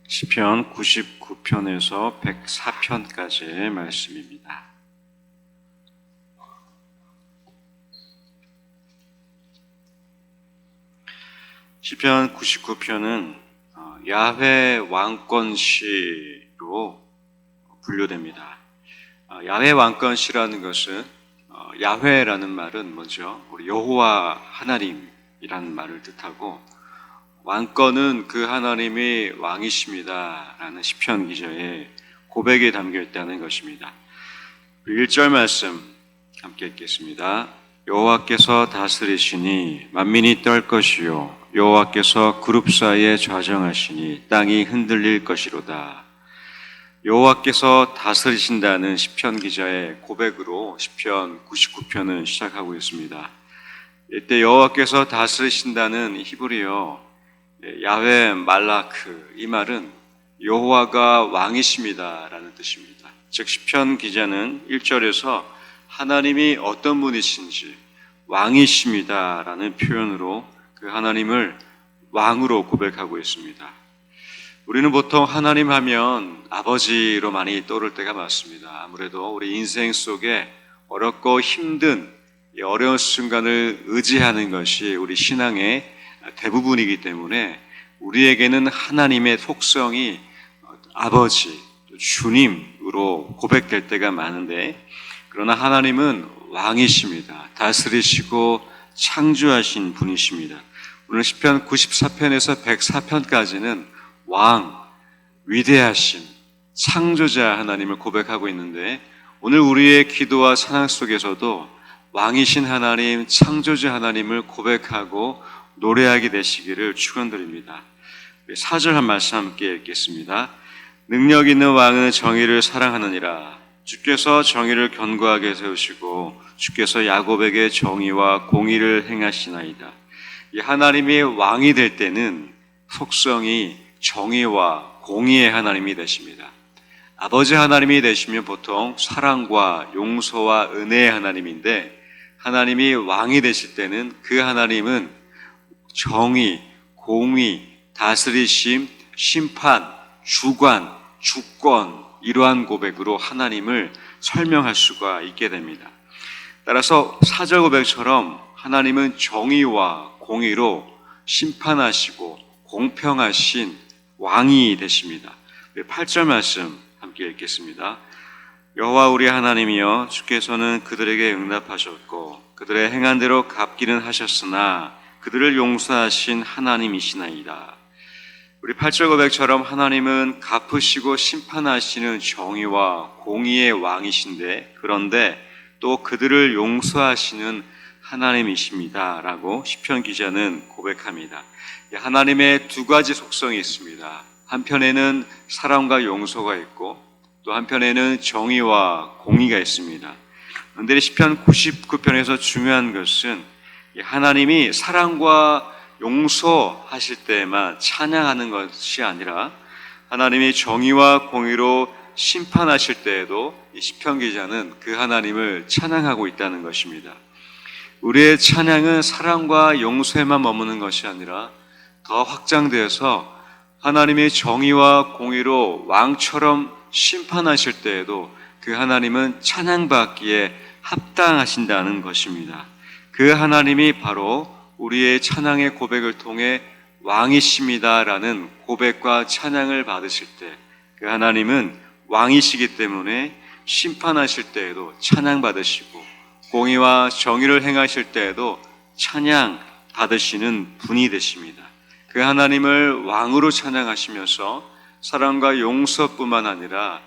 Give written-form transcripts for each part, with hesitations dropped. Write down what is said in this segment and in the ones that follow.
시편 99편에서 104편까지의 말씀입니다. 시편 99편은 야훼 왕권시로 분류됩니다. 야훼 왕권시라는 것은 야훼라는 말은 먼저 우리 여호와 하나님이라는 말을 뜻하고, 왕권은 그 하나님이 왕이십니다라는 시편 기자의 고백에 담겨 있다는 것입니다. 1절 말씀 함께 읽겠습니다. 여호와께서 다스리시니 만민이 떨 것이요 여호와께서 그룹 사이에 좌정하시니 땅이 흔들릴 것이로다. 여호와께서 다스리신다는 시편 기자의 고백으로 시편 99편은 시작하고 있습니다. 이때 여호와께서 다스리신다는 히브리어 야훼 말라크, 이 말은 여호와가 왕이십니다 라는 뜻입니다. 즉 시편 기자는 1절에서 하나님이 어떤 분이신지 왕이십니다 라는 표현으로 그 하나님을 왕으로 고백하고 있습니다. 우리는 보통 하나님 하면 아버지로 많이 떠오를 때가 많습니다. 아무래도 우리 인생 속에 어렵고 힘든 어려운 순간을 의지하는 것이 우리 신앙의 대부분이기 때문에 우리에게는 하나님의 속성이 아버지, 주님으로 고백될 때가 많은데, 그러나 하나님은 왕이십니다. 다스리시고 창조하신 분이십니다. 오늘 시편 94편에서 104편까지는 왕, 위대하신 창조자 하나님을 고백하고 있는데, 오늘 우리의 기도와 찬양 속에서도 왕이신 하나님, 창조자 하나님을 고백하고 노래하게 되시기를 축원드립니다. 4절 한 말씀 함께 읽겠습니다. 능력 있는 왕은 정의를 사랑하느니라. 주께서 정의를 견고하게 세우시고 주께서 야곱에게 정의와 공의를 행하시나이다. 이 하나님이 왕이 될 때는 속성이 정의와 공의의 하나님이 되십니다. 아버지 하나님이 되시면 보통 사랑과 용서와 은혜의 하나님인데, 하나님이 왕이 되실 때는 그 하나님은 정의, 공의, 다스리심, 심판, 주관, 주권, 이러한 고백으로 하나님을 설명할 수가 있게 됩니다. 따라서 4절 고백처럼 하나님은 정의와 공의로 심판하시고 공평하신 왕이 되십니다. 8절 말씀 함께 읽겠습니다. 여호와 우리 하나님이여, 주께서는 그들에게 응답하셨고 그들의 행한 대로 갚기는 하셨으나 그들을 용서하신 하나님이시나이다. 우리 8절 고백처럼 하나님은 갚으시고 심판하시는 정의와 공의의 왕이신데, 그런데 또 그들을 용서하시는 하나님이십니다 라고 시편 기자는 고백합니다. 하나님의 두 가지 속성이 있습니다. 한편에는 사랑과 용서가 있고 또 한편에는 정의와 공의가 있습니다. 그런데 시편 99편에서 중요한 것은 하나님이 사랑과 용서하실 때만 찬양하는 것이 아니라 하나님이 정의와 공의로 심판하실 때에도 이 시편 기자는 그 하나님을 찬양하고 있다는 것입니다. 우리의 찬양은 사랑과 용서에만 머무는 것이 아니라 더 확장되어서 하나님의 정의와 공의로 왕처럼 심판하실 때에도 그 하나님은 찬양받기에 합당하신다는 것입니다. 그 하나님이 바로 우리의 찬양의 고백을 통해 왕이십니다라는 고백과 찬양을 받으실 때, 그 하나님은 왕이시기 때문에 심판하실 때에도 찬양받으시고 공의와 정의를 행하실 때에도 찬양 받으시는 분이 되십니다. 그 하나님을 왕으로 찬양하시면서 사랑과 용서뿐만 아니라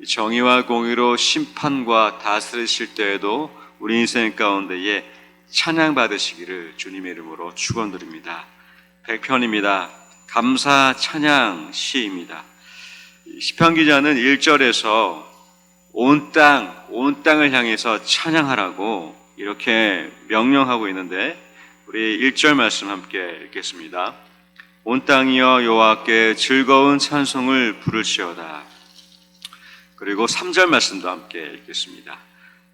정의와 공의로 심판과 다스리실 때에도 우리 인생 가운데에 찬양 받으시기를 주님의 이름으로 축원드립니다. 100편입니다. 감사 찬양 시입니다. 시편 기자는 1절에서 온 땅을 향해서 찬양하라고 이렇게 명령하고 있는데, 우리 1절 말씀 함께 읽겠습니다. 온 땅이여 여호와께 즐거운 찬송을 부를지어다. 그리고 3절 말씀도 함께 읽겠습니다.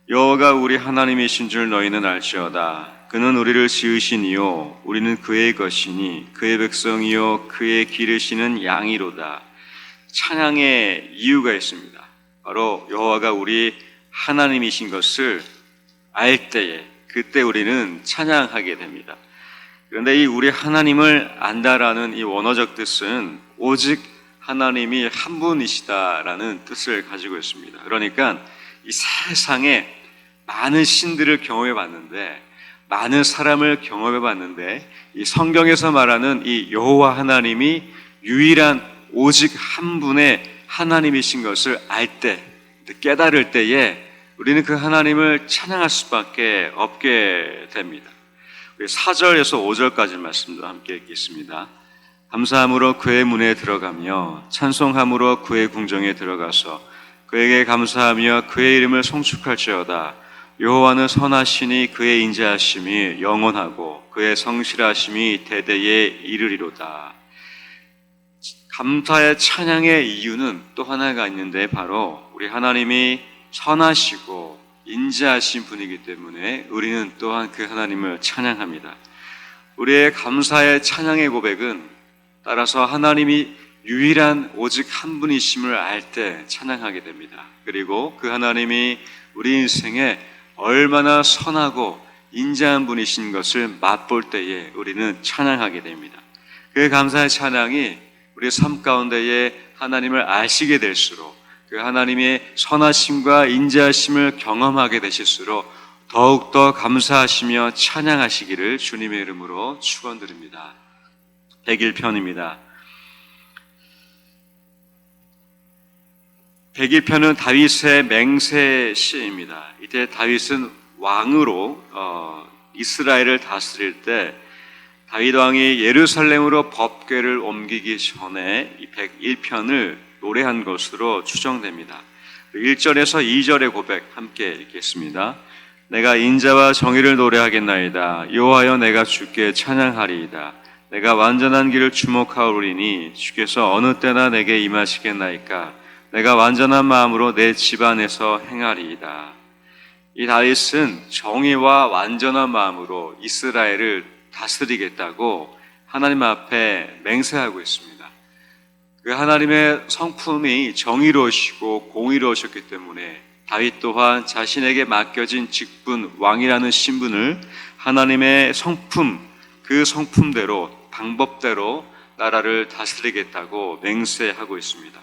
여호와가 우리 하나님이신 줄 너희는 알지어다. 그는 우리를 지으신 이요 우리는 그의 것이니 그의 백성이요 그의 기르시는 양이로다. 찬양의 이유가 있습니다. 바로 여호와가 우리 하나님이신 것을 알 때에 그때 우리는 찬양하게 됩니다. 그런데 이 우리 하나님을 안다라는 이 원어적 뜻은 오직 하나님이 한 분이시다라는 뜻을 가지고 있습니다. 그러니까 이 세상에 많은 신들을 경험해 봤는데, 많은 사람을 경험해 봤는데, 이 성경에서 말하는 이 여호와 하나님이 유일한 오직 한 분의 하나님이신 것을 알 때, 깨달을 때에 우리는 그 하나님을 찬양할 수밖에 없게 됩니다. 4절에서 5절까지 말씀도 함께 읽겠습니다. 감사함으로 그의 문에 들어가며 찬송함으로 그의 궁정에 들어가서 그에게 감사하며 그의 이름을 송축할지어다. 여호와는 선하시니 그의 인자하심이 영원하고 그의 성실하심이 대대에 이르리로다. 감사의 찬양의 이유는 또 하나가 있는데, 바로 우리 하나님이 선하시고 인자하신 분이기 때문에 우리는 또한 그 하나님을 찬양합니다. 우리의 감사의 찬양의 고백은 따라서 하나님이 유일한 오직 한 분이심을 알 때 찬양하게 됩니다. 그리고 그 하나님이 우리 인생에 얼마나 선하고 인자한 분이신 것을 맛볼 때에 우리는 찬양하게 됩니다. 그 감사의 찬양이 우리 삶 가운데에 하나님을 아시게 될수록, 그 하나님의 선하심과 인자하심을 경험하게 되실수록 더욱더 감사하시며 찬양하시기를 주님의 이름으로 축원드립니다. 101편입니다. 101편은 다윗의 맹세 시입니다. 이때 다윗은 왕으로 이스라엘을 다스릴 때, 다윗 왕이 예루살렘으로 법궤를 옮기기 전에 이 101편을 노래한 것으로 추정됩니다. 1절에서 2절의 고백 함께 읽겠습니다. 내가 인자와 정의를 노래하겠나이다. 여호와여 내가 주께 찬양하리이다. 내가 완전한 길을 주목하오리니 주께서 어느 때나 내게 임하시겠나이까. 내가 완전한 마음으로 내 집안에서 행하리이다. 이 다윗은 정의와 완전한 마음으로 이스라엘을 다스리겠다고 하나님 앞에 맹세하고 있습니다. 그 하나님의 성품이 정의로우시고 공의로우셨기 때문에 다윗 또한 자신에게 맡겨진 직분, 왕이라는 신분을 하나님의 성품, 그 성품대로, 방법대로 나라를 다스리겠다고 맹세하고 있습니다.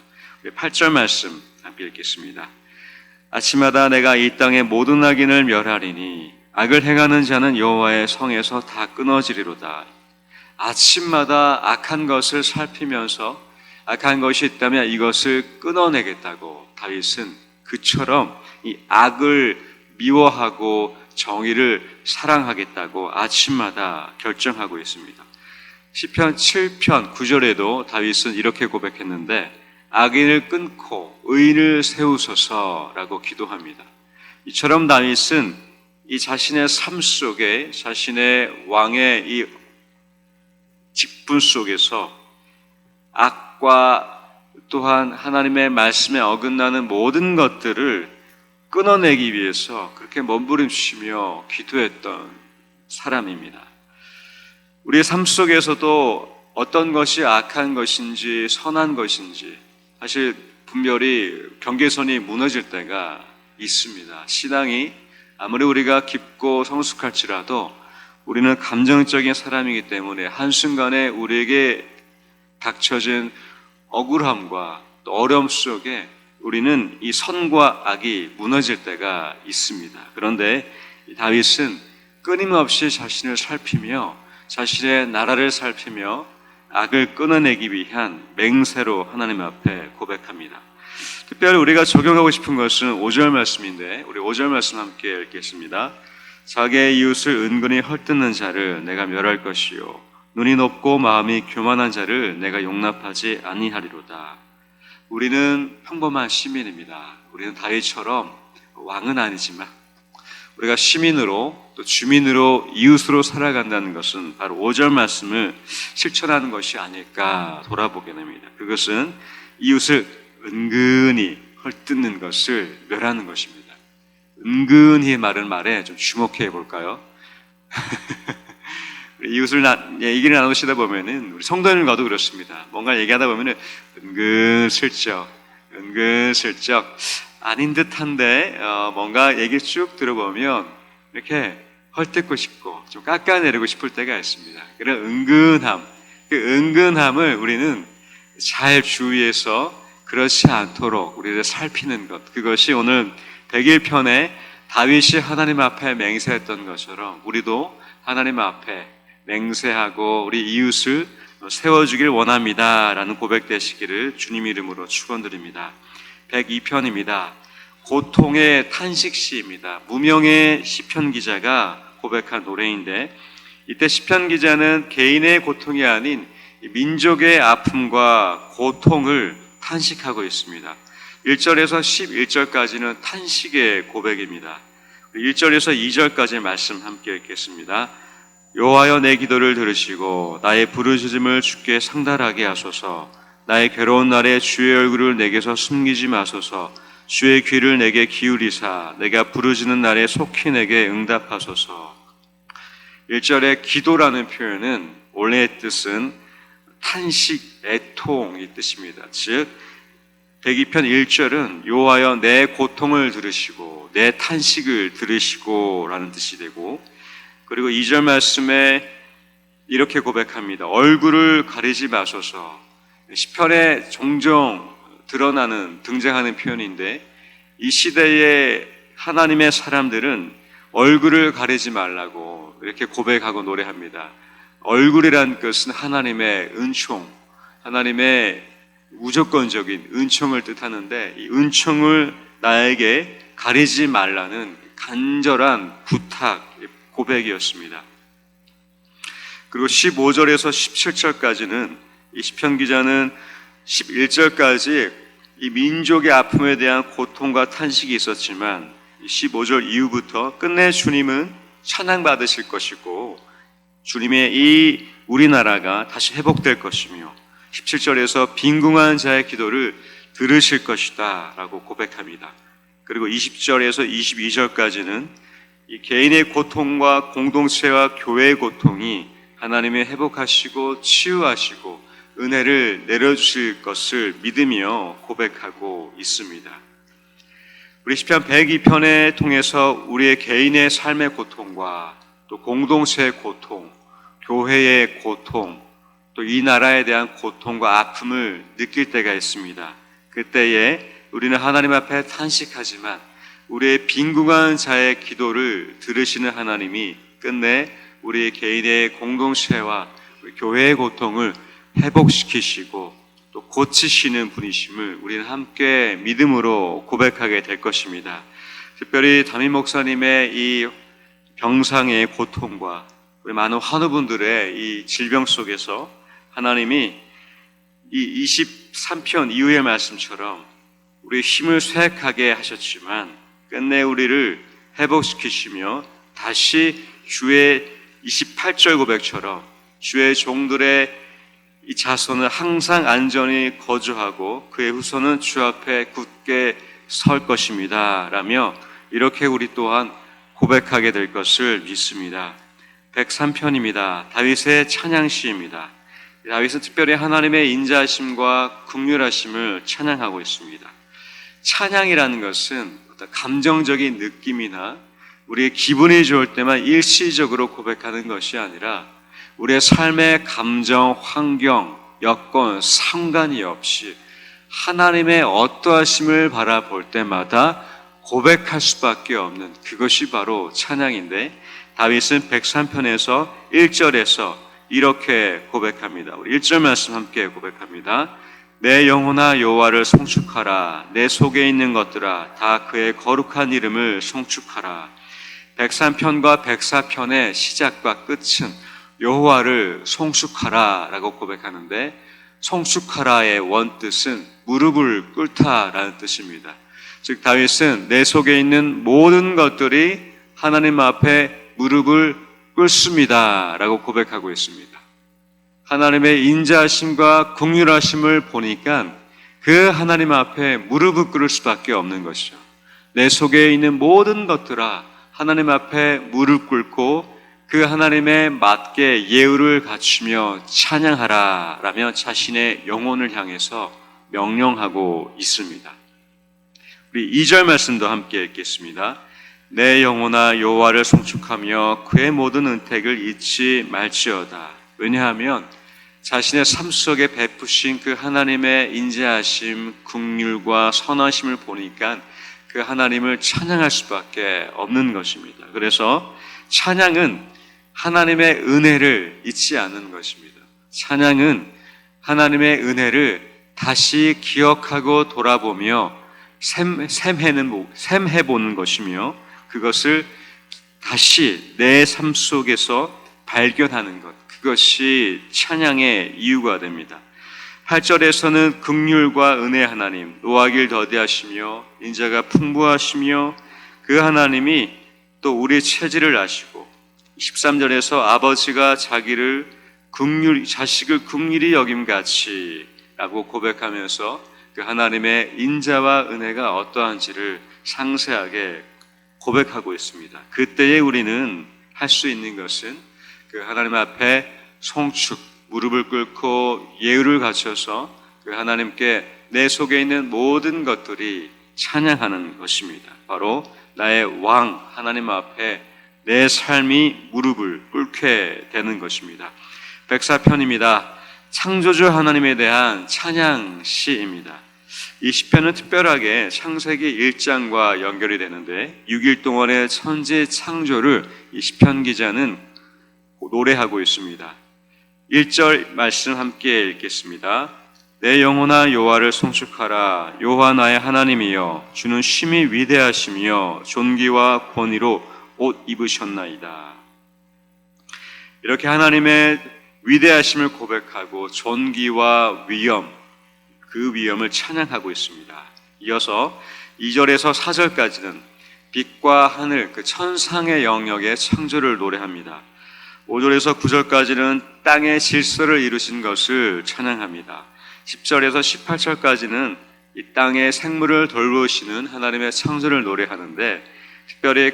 8절 말씀 함께 읽겠습니다. 아침마다 내가 이 땅의 모든 악인을 멸하리니 악을 행하는 자는 여호와의 성에서 다 끊어지리로다. 아침마다 악한 것을 살피면서 악한 것이 있다면 이것을 끊어내겠다고 다윗은 그처럼 이 악을 미워하고 정의를 사랑하겠다고 아침마다 결정하고 있습니다. 시편 7편 9절에도 다윗은 이렇게 고백했는데, 악인을 끊고 의인을 세우소서라고 기도합니다. 이처럼 다윗은 이 자신의 삶 속에, 자신의 왕의 이 직분 속에서 악과 또한 하나님의 말씀에 어긋나는 모든 것들을 끊어내기 위해서 그렇게 몸부림치며 기도했던 사람입니다. 우리의 삶 속에서도 어떤 것이 악한 것인지 선한 것인지 사실 분별이 경계선이 무너질 때가 있습니다. 신앙이 아무리 우리가 깊고 성숙할지라도 우리는 감정적인 사람이기 때문에 한순간에 우리에게 닥쳐진 억울함과 또 어려움 속에 우리는 이 선과 악이 무너질 때가 있습니다. 그런데 다윗은 끊임없이 자신을 살피며 자신의 나라를 살피며 악을 끊어내기 위한 맹세로 하나님 앞에 고백합니다. 특별히 우리가 적용하고 싶은 것은 5절 말씀인데, 우리 5절 말씀 함께 읽겠습니다. 자기의 이웃을 은근히 헐뜯는 자를 내가 멸할 것이요 눈이 높고 마음이 교만한 자를 내가 용납하지 아니하리로다. 우리는 평범한 시민입니다. 우리는 다윗처럼 왕은 아니지만 우리가 시민으로 또 주민으로 이웃으로 살아간다는 것은 바로 5절 말씀을 실천하는 것이 아닐까 돌아보게 됩니다. 그것은 이웃을 은근히 헐뜯는 것을 멸하는 것입니다. 은근히 말은 말에 좀 주목해 볼까요? 이웃을 얘기를 나누시다 보면은 우리 성도님과도 그렇습니다. 뭔가 얘기하다 보면은 은근슬쩍 아닌 듯한데 뭔가 얘기 쭉 들어보면 이렇게 헐뜯고 싶고 좀 깎아내리고 싶을 때가 있습니다. 그런 은근함, 그 은근함을 우리는 잘 주의해서 그렇지 않도록 우리를 살피는 것, 그것이 오늘 101편에 다윗이 하나님 앞에 맹세했던 것처럼 우리도 하나님 앞에 맹세하고 우리 이웃을 세워주길 원합니다 라는 고백되시기를 주님 이름으로 축원드립니다. 102편입니다. 고통의 탄식시입니다. 무명의 시편 기자가 고백한 노래인데, 이때 시편 기자는 개인의 고통이 아닌 민족의 아픔과 고통을 탄식하고 있습니다. 1절에서 11절까지는 탄식의 고백입니다. 1절에서 2절까지 말씀 함께 읽겠습니다. 여호와여 내 기도를 들으시고 나의 부르짖음을 주께 상달하게 하소서. 나의 괴로운 날에 주의 얼굴을 내게서 숨기지 마소서. 주의 귀를 내게 기울이사 내가 부르짖는 날에 속히 내게 응답하소서. 1절의 기도라는 표현은 원래의 뜻은 탄식, 애통이 뜻입니다. 즉 102편 1절은 여호와여 내 고통을 들으시고 내 탄식을 들으시고 라는 뜻이 되고, 그리고 2절 말씀에 이렇게 고백합니다. 얼굴을 가리지 마소서. 시편에 종종 등장하는 표현인데, 이 시대의 하나님의 사람들은 얼굴을 가리지 말라고 이렇게 고백하고 노래합니다. 얼굴이란 것은 하나님의 은총, 하나님의 무조건적인 은총을 뜻하는데, 이 은총을 나에게 가리지 말라는 간절한 부탁, 고백이었습니다. 그리고 15절에서 17절까지는 이 시편 기자는 11절까지 이 민족의 아픔에 대한 고통과 탄식이 있었지만 15절 이후부터 끝내 주님은 찬양받으실 것이고 주님의 이 우리나라가 다시 회복될 것이며 17절에서 빈궁한 자의 기도를 들으실 것이다 라고 고백합니다. 그리고 20절에서 22절까지는 이 개인의 고통과 공동체와 교회의 고통이 하나님이 회복하시고 치유하시고 은혜를 내려주실 것을 믿으며 고백하고 있습니다. 우리 시편 102편을 통해서 우리의 개인의 삶의 고통과 또 공동체의 고통, 교회의 고통, 또 이 나라에 대한 고통과 아픔을 느낄 때가 있습니다. 그때에 우리는 하나님 앞에 탄식하지만 우리의 빈궁한 자의 기도를 들으시는 하나님이 끝내 우리 개인의 공동체와 우리 교회의 고통을 회복시키시고 또 고치시는 분이심을 우리는 함께 믿음으로 고백하게 될 것입니다. 특별히 담임 목사님의 이 병상의 고통과 우리 많은 환우분들의 이 질병 속에서 하나님이 이 23편 이후의 말씀처럼 우리의 힘을 쇠약하게 하셨지만 끝내 우리를 회복시키시며 다시 주의 28절 고백처럼 주의 종들의 이 자손은 항상 안전히 거주하고 그의 후손은 주 앞에 굳게 설 것입니다 라며 이렇게 우리 또한 고백하게 될 것을 믿습니다. 103편입니다. 다윗의 찬양시입니다. 다윗은 특별히 하나님의 인자하심과 긍휼하심을 찬양하고 있습니다. 찬양이라는 것은 어떤 감정적인 느낌이나 우리의 기분이 좋을 때만 일시적으로 고백하는 것이 아니라 우리의 삶의 감정, 환경, 여건, 상관이 없이 하나님의 어떠하심을 바라볼 때마다 고백할 수밖에 없는 그것이 바로 찬양인데, 다윗은 103편에서 1절에서 이렇게 고백합니다. 우리 1절 말씀 함께 고백합니다. 내 영혼아 여호와를 송축하라. 내 속에 있는 것들아 다 그의 거룩한 이름을 송축하라. 103편과 104편의 시작과 끝은 여호와를 송축하라 라고 고백하는데, 송축하라의 원뜻은 무릎을 꿇다라는 뜻입니다. 즉 다윗은 내 속에 있는 모든 것들이 하나님 앞에 무릎을 꿇습니다 라고 고백하고 있습니다. 하나님의 인자하심과 긍휼하심을 보니까 그 하나님 앞에 무릎을 꿇을 수밖에 없는 것이죠. 내 속에 있는 모든 것들아 하나님 앞에 무릎 꿇고 그 하나님에 맞게 예우를 갖추며 찬양하라 라며 자신의 영혼을 향해서 명령하고 있습니다. 우리 2절 말씀도 함께 읽겠습니다. 내 영혼아 여호와를 송축하며 그의 모든 은택을 잊지 말지어다. 왜냐하면 자신의 삶 속에 베푸신 그 하나님의 인자하심, 긍휼과 선하심을 보니까 그 하나님을 찬양할 수밖에 없는 것입니다. 그래서 찬양은 하나님의 은혜를 잊지 않는 것입니다. 찬양은 하나님의 은혜를 다시 기억하고 돌아보며 샘해보는 것이며 그것을 다시 내 삶 속에서 발견하는 것, 그것이 찬양의 이유가 됩니다. 8절에서는 긍휼과 은혜 하나님, 노하길 더디하시며 인자가 풍부하시며 그 하나님이 또 우리의 체질을 아시고 13절에서 아버지가 자식을 긍휼히 여김같이 라고 고백하면서 그 하나님의 인자와 은혜가 어떠한지를 상세하게 고백하고 있습니다. 그때에 우리는 할 수 있는 것은 그 하나님 앞에 송축, 무릎을 꿇고 예의를 갖춰서 그 하나님께 내 속에 있는 모든 것들이 찬양하는 것입니다. 바로 나의 왕 하나님 앞에 내 삶이 무릎을 꿇게 되는 것입니다. 104편입니다. 창조주 하나님에 대한 찬양 시입니다. 이 시편은 특별하게 창세기 1장과 연결이 되는데 6일 동안의 천지 창조를 이 시편 기자는 노래하고 있습니다. 1절 말씀 함께 읽겠습니다. 내 영혼아 여호와를 송축하라. 여호와 나의 하나님이여 주는 심히 위대하시며 존귀와 권위로 옷 입으셨나이다. 이렇게 하나님의 위대하심을 고백하고 존귀와 위엄, 그 위엄을 찬양하고 있습니다. 이어서 2절에서 4절까지는 빛과 하늘, 그 천상의 영역의 창조를 노래합니다. 5절에서 9절까지는 땅의 질서를 이루신 것을 찬양합니다. 10절에서 18절까지는 이 땅의 생물을 돌보시는 하나님의 창조를 노래하는데 특별히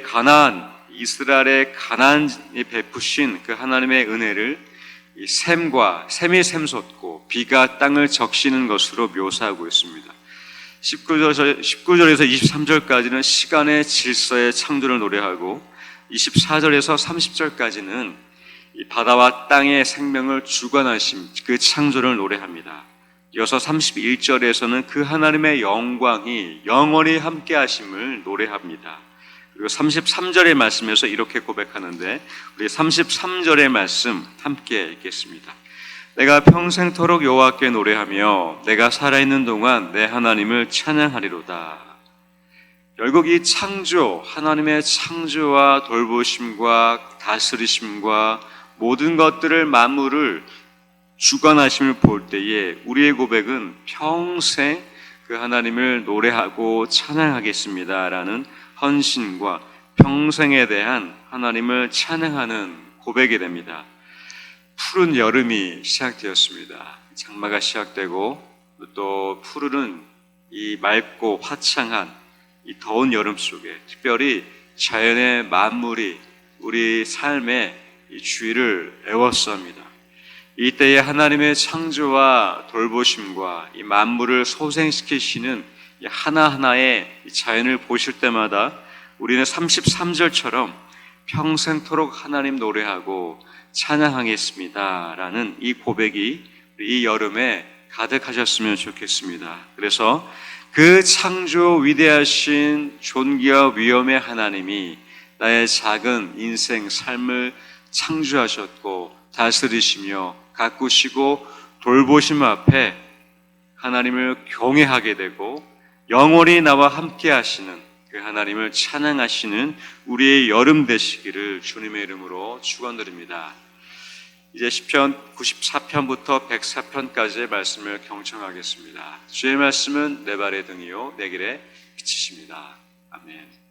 이스라엘의 가나안이 베푸신 그 하나님의 은혜를 이 샘이 샘솟고 비가 땅을 적시는 것으로 묘사하고 있습니다. 19절에서 23절까지는 시간의 질서의 창조를 노래하고 24절에서 30절까지는 이 바다와 땅의 생명을 주관하신 그 창조를 노래합니다. 이어서 31절에서는 그 하나님의 영광이 영원히 함께 하심을 노래합니다. 그리고 33절의 말씀에서 이렇게 고백하는데 우리 33절의 말씀 함께 읽겠습니다. 내가 평생토록 여호와께 노래하며 내가 살아있는 동안 내 하나님을 찬양하리로다. 결국 이 창조, 하나님의 창조와 돌보심과 다스리심과 모든 것들을 만물을 주관하심을 볼 때에 우리의 고백은 평생 그 하나님을 노래하고 찬양하겠습니다라는 헌신과 평생에 대한 하나님을 찬양하는 고백이 됩니다. 푸른 여름이 시작되었습니다. 장마가 시작되고 또 푸르른 이 맑고 화창한 이 더운 여름 속에 특별히 자연의 만물이 우리 삶의 이 주의를 애워쌉니다. 이때에 하나님의 창조와 돌보심과 이 만물을 소생시키시는 이 하나하나의 이 자연을 보실 때마다 우리는 33절처럼 평생토록 하나님 노래하고 찬양하겠습니다라는 이 고백이 이 여름에 가득하셨으면 좋겠습니다. 그래서 그 창조 위대하신 존귀와 위엄의 하나님이 나의 작은 인생 삶을 창조하셨고 다스리시며 가꾸시고 돌보심 앞에 하나님을 경외하게 되고 영원히 나와 함께 하시는 그 하나님을 찬양하시는 우리의 여름 되시기를 주님의 이름으로 축원드립니다. 이제 시편 94편부터 104편까지의 말씀을 경청하겠습니다. 주의 말씀은 내 발의 등이요 내 길의 빛이십니다. 아멘.